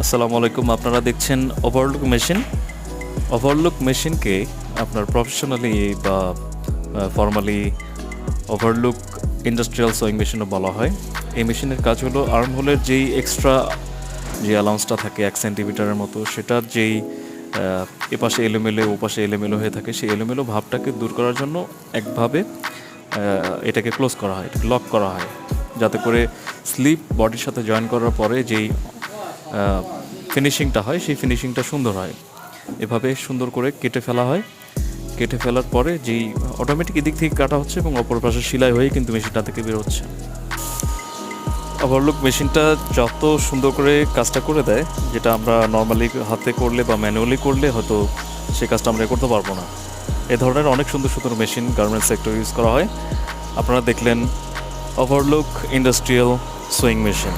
আসসালামু আলাইকুম। আপনারা দেখছেন ওভারলুক মেশিন। ওভারলুক মেশিনকে আপনার প্রফেশনালি বা ফর্মালি ওভারলুক ইন্ডাস্ট্রিয়াল সোয়িং মেশিনও বলা হয়। এই মেশিনের কাজ হলো আর্মহোলের যেই এক্সট্রা যে অ্যালাউন্সটা থাকে 1 সেন্টিমিটারের মতো, সেটার যেই এপাশে এলোমেলো ওপাশে এলোমেলো হয়ে থাকে, সেই এলোমেলো ভাবটাকে দূর করার জন্য একভাবে এটাকে ক্লোজ করা হয়, এটাকে লক করা হয়, যাতে করে স্লিপ বডির সাথে জয়েন করার পরে যেই ফিনিশিংটা হয় সেই ফিনিশিংটা সুন্দর হয়। এভাবে সুন্দর করে কেটে ফেলা হয়। কেটে ফেলার পরে যেই অটোমেটিক এদিক থেকে কাটা হচ্ছে এবং অপর পাশে সেলাই হয়ে কিন্তু মেশিনটা থেকে বের হচ্ছে। ওভারলুক মেশিনটা যত সুন্দর করে কাজটা করে দেয়, যেটা আমরা নর্মালি হাতে করলে বা ম্যানুয়ালি করলে হয়তো সে কাজটা আমরা করতে পারবো না। এ ধরনের অনেক সুন্দর সুন্দর মেশিন গার্মেন্টস সেক্টরে ইউজ করা হয়। আপনারা দেখলেন ওভারলুক ইন্ডাস্ট্রিয়াল সোয়িং মেশিন।